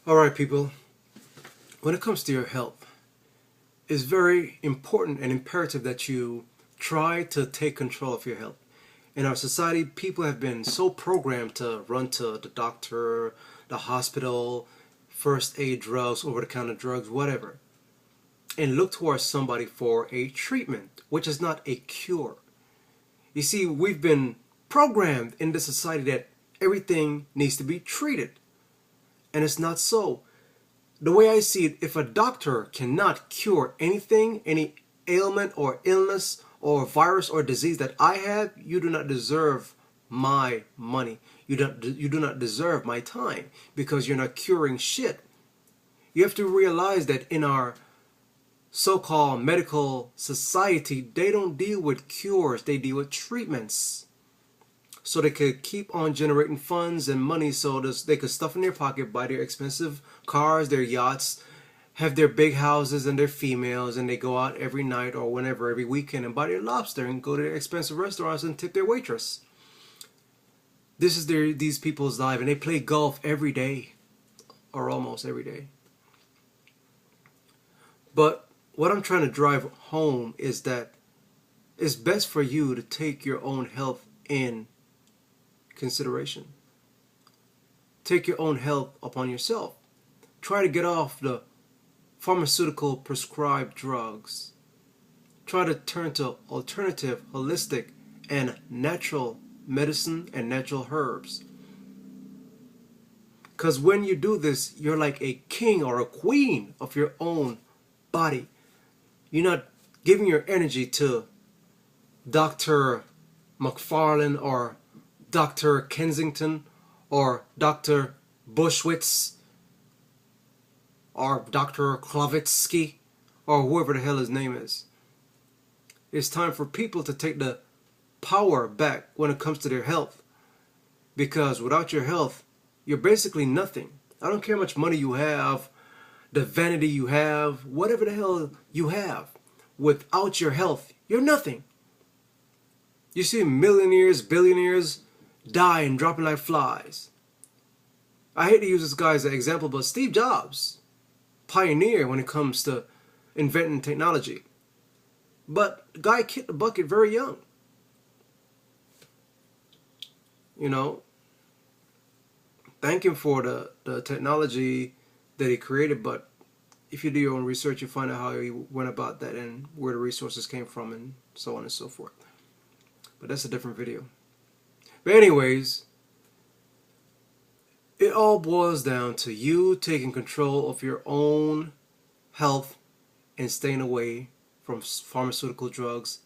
Alright, people, when it comes to your health, it's very important and imperative that you try to take control of your health. In our society, people have been so programmed to run to the doctor, the hospital, first aid drugs, over the counter drugs, whatever, and look towards somebody for a treatment, which is not a cure. You see, we've been programmed in this society that everything needs to be treated, and it's not so. The way I see it, if a doctor cannot cure anything, any ailment or illness or virus or disease that I have, you do not deserve my money. You do not deserve my time, because you're not curing shit. You have to realize that in our so-called medical society, they don't deal with cures, they deal with treatments. So they could keep on generating funds and money, so they could stuff in their pocket, buy their expensive cars, their yachts, have their big houses and their females, and they go out every night or whenever, every weekend, and buy their lobster and go to their expensive restaurants and tip their waitress. This is these people's life, and they play golf every day, or almost every day. But what I'm trying to drive home is that it's best for you to take your own health in consideration. Take your own health upon yourself. Try to get off the pharmaceutical prescribed drugs. Try to turn to alternative, holistic, and natural medicine and natural herbs. Because when you do this, you're like a king or a queen of your own body. You're not giving your energy to Dr. McFarlane or Dr. Kensington or Dr. Bushwitz or Dr. Klavitsky or whoever the hell his name is. It's time for people to take the power back when it comes to their health, because without your health, you're basically nothing. I don't care how much money you have, the vanity you have, whatever the hell you have. Without your health, you're nothing. You see millionaires, billionaires dying, dropping like flies. I hate to use this guy as an example, but Steve Jobs, pioneer when it comes to inventing technology. But the guy kicked the bucket very young. You know, thank him for the technology that he created, but if you do your own research, you find out how he went about that and where the resources came from and so on and so forth. But that's a different video. But anyways, it all boils down to you taking control of your own health and staying away from pharmaceutical drugs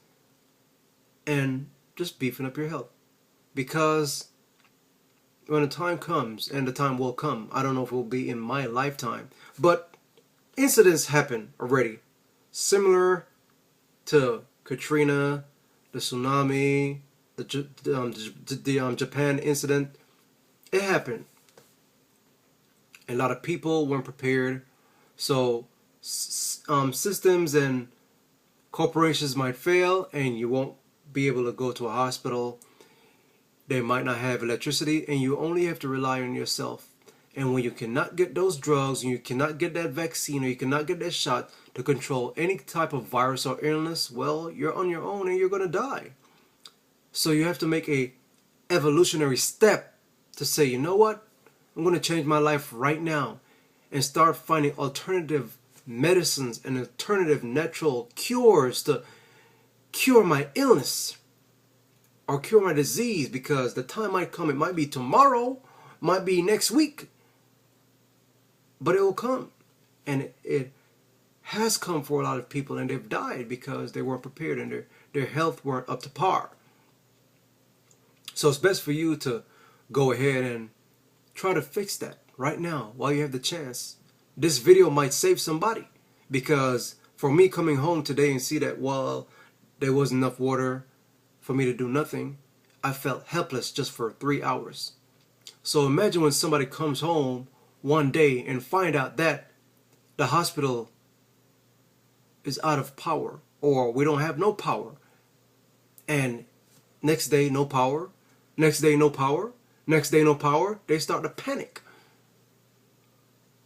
and just beefing up your health. Because when the time comes, and the time will come, I don't know if it will be in my lifetime, but incidents happen already, similar to Katrina, the tsunami, the Japan incident. It happened. A lot of people weren't prepared, so systems and corporations might fail, and you won't be able to go to a hospital. They might not have electricity, and you only have to rely on yourself. And when you cannot get those drugs, and you cannot get that vaccine, or you cannot get that shot to control any type of virus or illness, well, you're on your own and you're going to die. So you have to make a evolutionary step to say, you know what? I'm going to change my life right now and start finding alternative medicines and alternative natural cures to cure my illness or cure my disease, because the time might come. It might be tomorrow, might be next week, but it will come. And it has come for a lot of people, and they've died because they weren't prepared and their health weren't up to par. So it's best for you to go ahead and try to fix that right now while you have the chance. This video might save somebody, because for me coming home today and see that while there wasn't enough water for me to do nothing, I felt helpless just for 3 hours. So imagine when somebody comes home one day and find out that the hospital is out of power, or we don't have no power, and next day no power, next day no power, next day no power. They start to panic.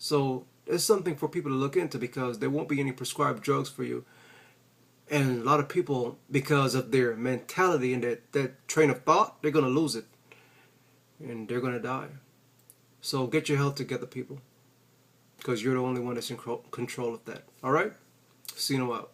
So it's something for people to look into, because there won't be any prescribed drugs for you. And a lot of people, because of their mentality and that train of thought, they're going to lose it. And they're going to die. So get your health together, people. Because you're the only one that's in control of that. Alright? See you in a while.